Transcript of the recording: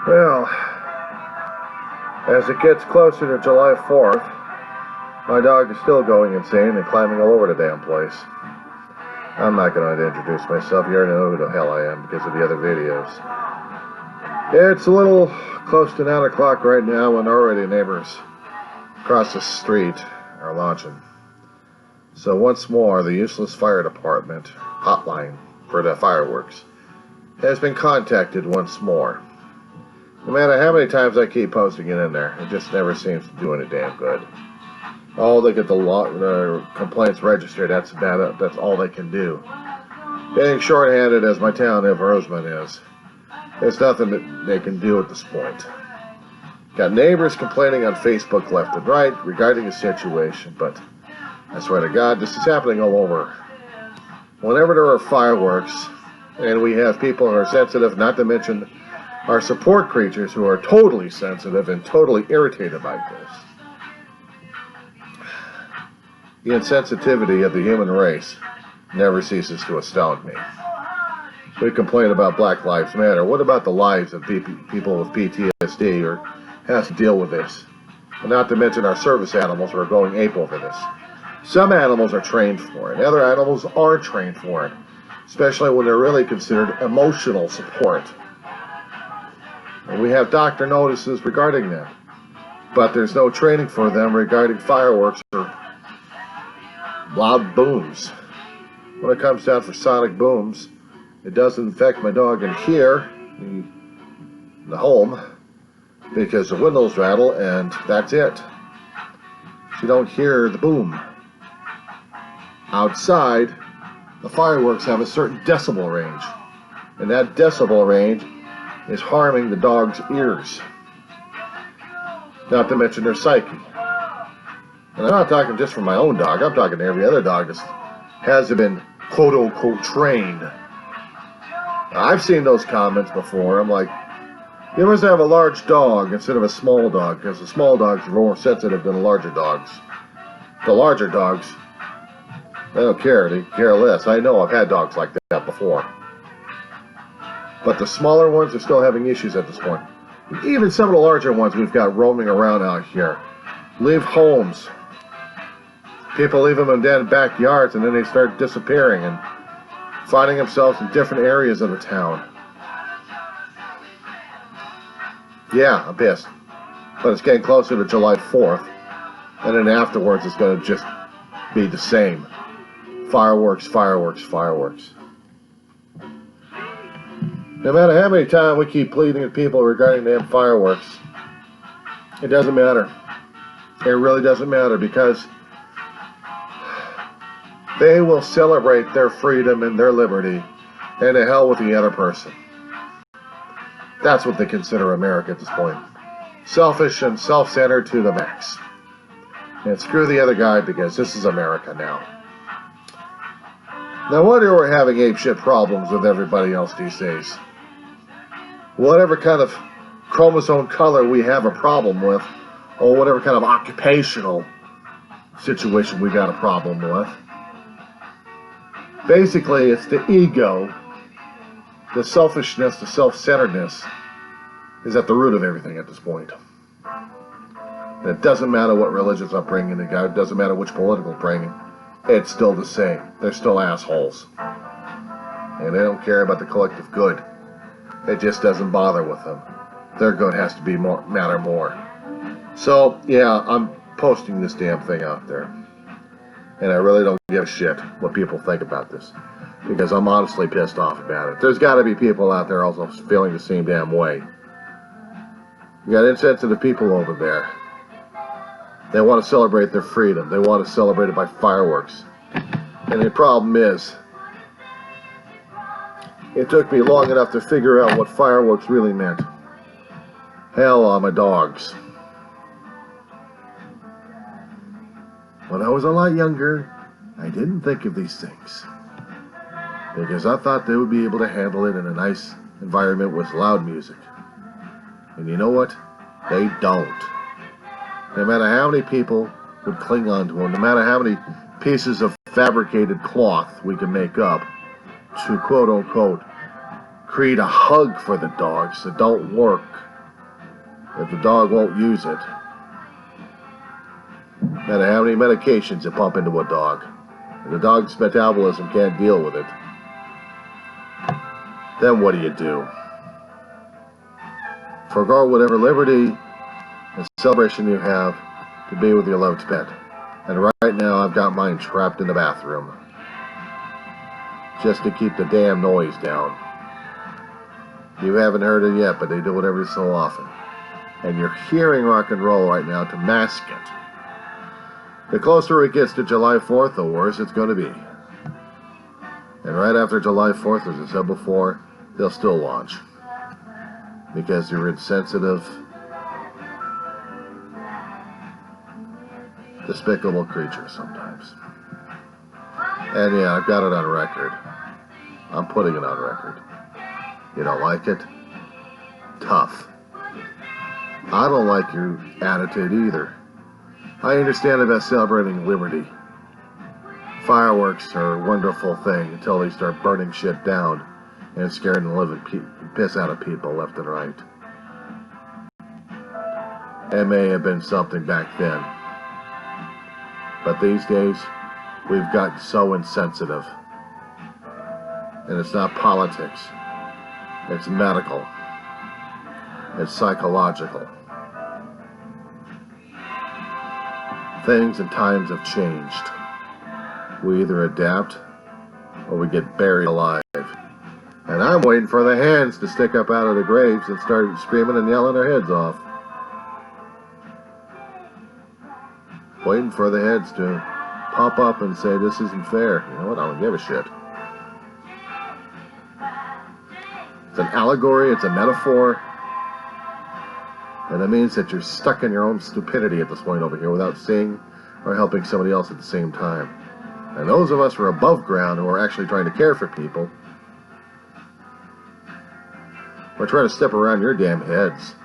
Well, as it gets closer to July 4th, my dog is still going insane and climbing all over the damn place. I'm not going to introduce myself. You already know who the hell I am because of the other videos. It's a little close to 9 o'clock right now, and already neighbors across the street are launching. So once more, the useless fire department hotline for the fireworks has been contacted once more. No matter how many times I keep posting it in there, it just never seems to do any damn good. Oh, they get the complaints registered. That's about it. That's all they can do. Being shorthanded as my town of Rosamond is, there's nothing that they can do at this point. Got neighbors complaining on Facebook left and right regarding the situation, but I swear to God, this is happening all over. Whenever there are fireworks, and we have people who are sensitive, not to mention our support creatures who are totally sensitive and totally irritated by this. The insensitivity of the human race never ceases to astound me. We complain about Black Lives Matter. What about the lives of people with PTSD or have to deal with this? And not to mention our service animals who are going ape over this. Some animals are trained for it, and other animals aren't trained for it, especially when they're really considered emotional support. And we have doctor notices regarding them, but there's no training for them regarding fireworks or loud booms. When it comes down for sonic booms, it doesn't affect my dog in here, in the home, because the windows rattle and that's it. You don't hear the boom. Outside, the fireworks have a certain decibel range, and that decibel range is harming the dog's ears. Not to mention their psyche. And I'm not talking just for my own dog, I'm talking to every other dog that hasn't been quote-unquote trained. I've seen those comments before. I'm like, you must have a large dog instead of a small dog, because the small dogs are more sensitive than the larger dogs. The larger dogs, they don't care, they care less. I know, I've had dogs like that before. But the smaller ones are still having issues at this point. Even some of the larger ones we've got roaming around out here. Leave homes. People leave them in dead backyards and then they start disappearing and finding themselves in different areas of the town. Yeah, I'm pissed. But it's getting closer to July 4th. And then afterwards it's going to just be the same. Fireworks, fireworks, fireworks. No matter how many times we keep pleading with people regarding damn fireworks, it doesn't matter. It really doesn't matter because they will celebrate their freedom and their liberty, and to hell with the other person. That's what they consider America at this point. Selfish and self-centered to the max. And screw the other guy because this is America now. No wonder we're having apeshit problems with everybody else these days. Whatever kind of chromosome color we have a problem with, or whatever kind of occupational situation we got a problem with. Basically, it's the ego, the selfishness, the self-centeredness is at the root of everything at this point. And it doesn't matter what religious upbringing they got, it doesn't matter which political upbringing, it's still the same. They're still assholes. And they don't care about the collective good. It just doesn't bother with them. Their good has to be matter more. So, yeah, I'm posting this damn thing out there. And I really don't give a shit what people think about this. Because I'm honestly pissed off about it. There's got to be people out there also feeling the same damn way. You got insensitive people over there. They want to celebrate their freedom. They want to celebrate it by fireworks. And the problem is, it took me long enough to figure out what fireworks really meant. Hell on my dogs. When I was a lot younger, I didn't think of these things. Because I thought they would be able to handle it in a nice environment with loud music. And you know what? They don't. No matter how many people would cling on to them, no matter how many pieces of fabricated cloth we can make up to quote-unquote create a hug for the dogs that don't work if the dog won't use it, no matter how many medications you pump into a dog, if the dog's metabolism can't deal with it, then what do? Forgo whatever liberty and celebration you have to be with your loved pet. And right now I've got mine trapped in the bathroom just to keep the damn noise down. You haven't heard it yet, but they do it every so often. And you're hearing rock and roll right now to mask it. The closer it gets to July 4th, the worse it's going to be. And right after July 4th, as I said before, they'll still launch. Because you're insensitive, despicable creatures sometimes. And yeah, I've got it on record. I'm putting it on record. You don't like it? Tough. I don't like your attitude either. I understand about celebrating liberty. Fireworks are a wonderful thing until they start burning shit down and scaring the living piss out of people left and right. It may have been something back then, but these days we've gotten so insensitive. And it's not politics. It's medical. It's psychological. Things and times have changed. We either adapt or we get buried alive. And I'm waiting for the hands to stick up out of the graves and start screaming and yelling their heads off. Waiting for the heads to pop up and say, this isn't fair. You know what? I don't give a shit. It's an allegory. It's a metaphor. And it means that you're stuck in your own stupidity at this point over here without seeing or helping somebody else at the same time. And those of us who are above ground who are actually trying to care for people, we're trying to step around your damn heads.